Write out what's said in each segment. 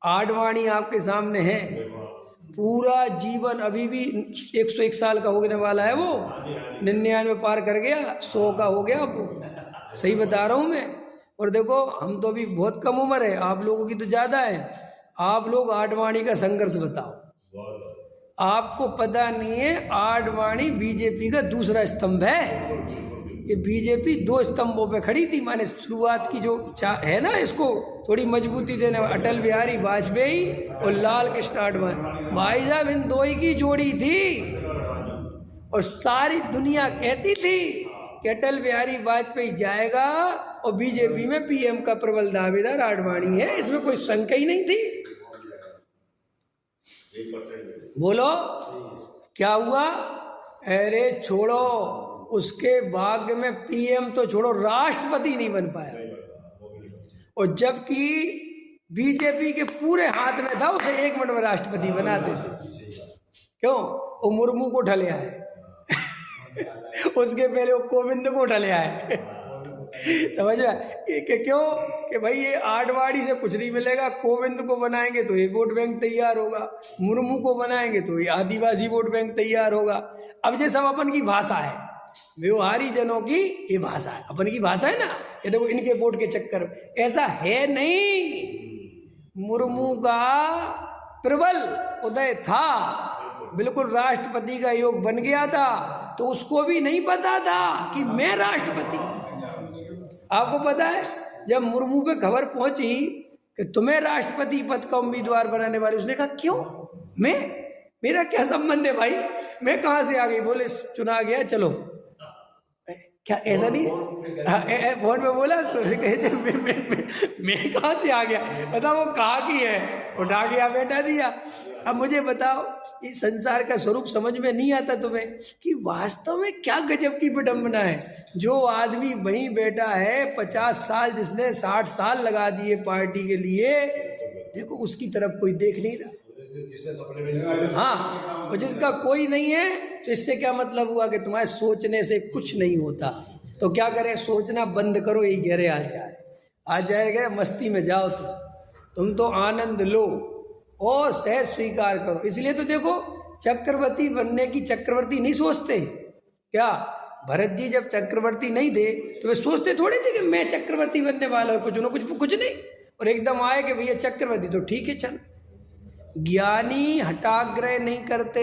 आडवाणी आपके सामने है, पूरा जीवन अभी भी 101 साल का होने वाला है वो, 99 पार कर गया, 100 का हो गया वो, सही बता रहा हूँ मैं। और देखो हम तो अभी बहुत कम उम्र है, आप लोगों की तो ज़्यादा है। आप लोग आडवाणी का संघर्ष बताओ। आपको पता नहीं है आडवाणी बीजेपी का दूसरा स्तंभ है। ये बीजेपी 2 स्तंभों पे खड़ी थी, माने शुरुआत की जो है ना, इसको थोड़ी मजबूती देने अटल बिहारी वाजपेयी और लाल कृष्ण आडवाणी, भाई साहब इन दो ही की जोड़ी थी। और सारी दुनिया कहती थी कि अटल बिहारी वाजपेयी जाएगा और बीजेपी में पीएम का प्रबल दावेदार आडवाणी है, इसमें कोई शंका ही नहीं थी। बोलो क्या हुआ? अरे छोड़ो, उसके भाग्य में पीएम तो छोड़ो, राष्ट्रपति नहीं बन पाया। और जबकि बीजेपी के पूरे हाथ में था, उसे 1 मिनट में राष्ट्रपति बनाते थे। क्यों? वो मुर्मू को उठा ले आए उसके पहले वो कोविंद को उठा ले आए समझ में? क्यों? कि भाई ये आडवाणी से कुछ नहीं मिलेगा, कोविंद को बनाएंगे तो ये वोट बैंक तैयार होगा, मुर्मू को बनाएंगे तो ये आदिवासी वोट बैंक तैयार होगा। अब ये सब अपन की भाषा है, व्यवहारी जनों की ये भाषा है, अपन की भाषा है ना। ये देखो इनके वोट के चक्कर, ऐसा है नहीं। मुर्मू का प्रबल उदय था, बिल्कुल राष्ट्रपति का योग बन गया था, तो उसको भी नहीं पता था कि मैं राष्ट्रपति। आपको पता है जब मुर्मू पे खबर पहुंची कि तुम्हें राष्ट्रपति पद का उम्मीदवार बनाने वाले, उसने कहा क्यों मैं, मेरा क्या संबंध है भाई, मैं कहाँ से आ गई? बोले चुना गया, चलो। क्या ऐसा नहीं है? फोन में बोला मैं कहाँ से आ गया, बता वो कहाँ की है, उठा गया बैठा दिया। अब मुझे बताओ, इस संसार का स्वरूप समझ में नहीं आता तुम्हें कि वास्तव में क्या गजब की विडंबना है। जो आदमी वहीं बैठा है 50 साल, जिसने 60 साल लगा दिए पार्टी के लिए, देखो उसकी तरफ कोई देख नहीं रहा। हाँ, और जिसका कोई नहीं है, तो इससे क्या मतलब हुआ कि तुम्हारे सोचने से कुछ नहीं होता। तो क्या करें? सोचना बंद करो, यही गहरे आ जाएगा, मस्ती में जाओ तुम तो आनंद लो और सहज स्वीकार करो। इसलिए तो देखो, चक्रवर्ती बनने की चक्रवर्ती नहीं सोचते क्या? भरत जी जब चक्रवर्ती नहीं थे तो वे सोचते थोड़े थे कि मैं चक्रवर्ती बनने वाला हूँ, कुछ नहीं, और एकदम आए कि भैया चक्रवर्ती, तो ठीक है चल। ज्ञानी हठाग्रह नहीं करते,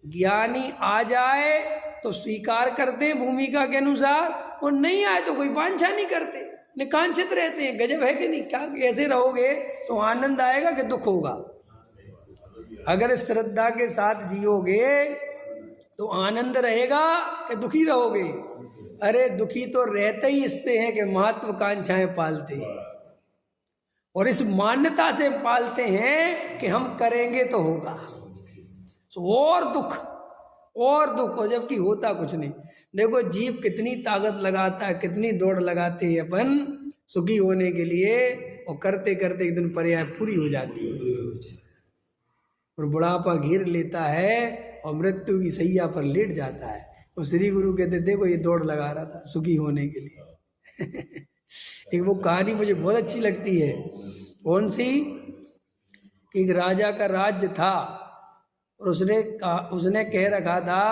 ज्ञानी आ जाए तो स्वीकार करते हैं भूमिका के अनुसार, और नहीं आए तो कोई वांछा नहीं करते, निकांक्षित रहते हैं। गजब है कि नहीं? क्या ऐसे रहोगे तो आनंद आएगा कि दुख होगा? अगर श्रद्धा के साथ जियोगे तो आनंद रहेगा कि दुखी रहोगे? अरे दुखी तो रहते ही इससे हैं कि महत्वाकांक्षाएं पालते हैं, और इस मान्यता से पालते हैं कि हम करेंगे तो होगा, तो और दुख, और जबकि होता कुछ नहीं। देखो जीव कितनी ताकत लगाता है, कितनी दौड़ लगाते हैं अपन सुखी होने के लिए, और करते करते एक दिन पर्याय पूरी हो जाती है, और बुढ़ापा घेर लेता है और मृत्यु की सैया पर लेट जाता है। और श्री गुरु कहते देखो ये दौड़ लगा रहा था सुखी होने के लिए एक वो कहानी मुझे बहुत अच्छी लगती है। कौन सी? कि एक राजा का राज्य था, और उसने कह रखा था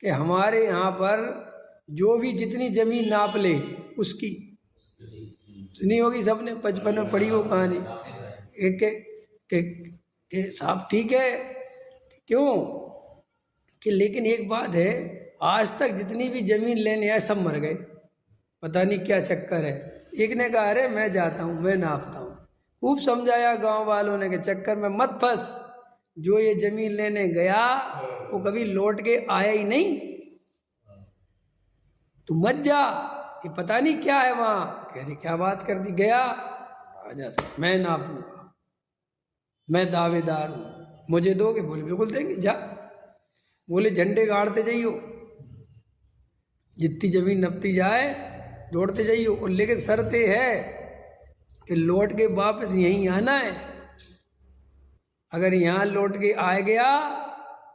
कि हमारे यहाँ पर जो भी जितनी जमीन नाप ले उसकी, सुनी होगी सबने, 55 में पढ़ी वो कहानी। साहब ठीक है, क्यों? कि लेकिन एक बात है, आज तक जितनी भी जमीन लेने आए सब मर गए, पता नहीं क्या चक्कर है। एक ने कहा अरे मैं जाता हूँ, मैं नापता हूँ। खूब समझाया गांव वालों ने कि चक्कर में मत फंस, जो ये जमीन लेने गया वो कभी लौट के आया ही नहीं, तू मत जा, ये पता नहीं क्या है वहां। कह रही क्या बात कर दी? गया राजा से, मैं नापूंगा, मैं दावेदार हूँ, मुझे दोगे? बोले बिल्कुल देंगे, जा। बोले झंडे गाड़ते जाइयो, जितनी जमीन नपती जाए दौड़ते जाइयो, और लेकिन शर्त है कि लौट के वापस यहीं आना है। अगर यहाँ लौट के आ गया,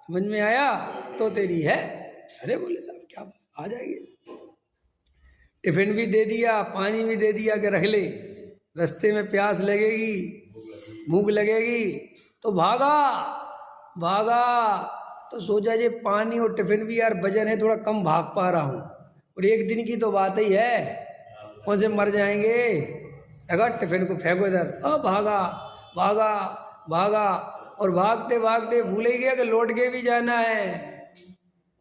समझ में आया, तो तेरी है। अरे बोले साहब क्या आ जाएंगे। टिफिन भी दे दिया, पानी भी दे दिया कि रख ले, रास्ते में प्यास लगेगी। भूख लगेगी तो भागा भागा, तो सोचा जे पानी और टिफिन भी यार वजन है, थोड़ा कम भाग पा रहा हूँ, और एक दिन की तो बात ही है, कौन से मर जाएंगे। अगर टिफिन को फेंको इधर, भागा भागा भागा, और भागते भागते भूल ही गया कि लौट के भी जाना है,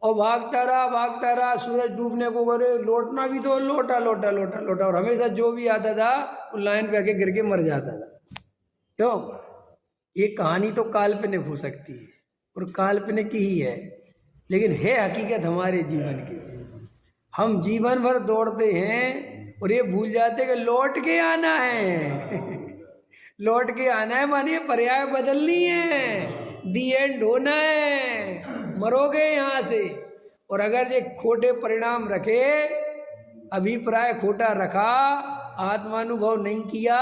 और भागता रहा, सूरज डूबने को करे, लौटना भी तो लौटा लौटा लौटा लौटा, और हमेशा जो भी आता था वो लाइन पे आके गिर के मर जाता था। क्यों? ये कहानी तो काल्पनिक हो सकती है और काल्पनिक ही है, लेकिन है हकीकत हमारे जीवन की। हम जीवन भर दौड़ते हैं और ये भूल जाते कि लौट के आना है लौट के आना है मानिए पर्याय बदलनी है, दी एंड होना है, मरोगे यहाँ से। और अगर ये खोटे परिणाम रखे, अभिप्राय खोटा रखा, आत्मानुभव नहीं किया,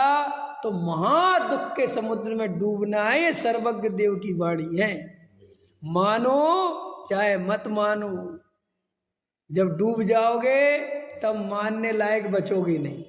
तो महादुख के समुद्र में डूबना है। ये सर्वज्ञ देव की वाणी है, मानो चाहे मत मानो, जब डूब जाओगे तब मानने लायक बचोगे नहीं।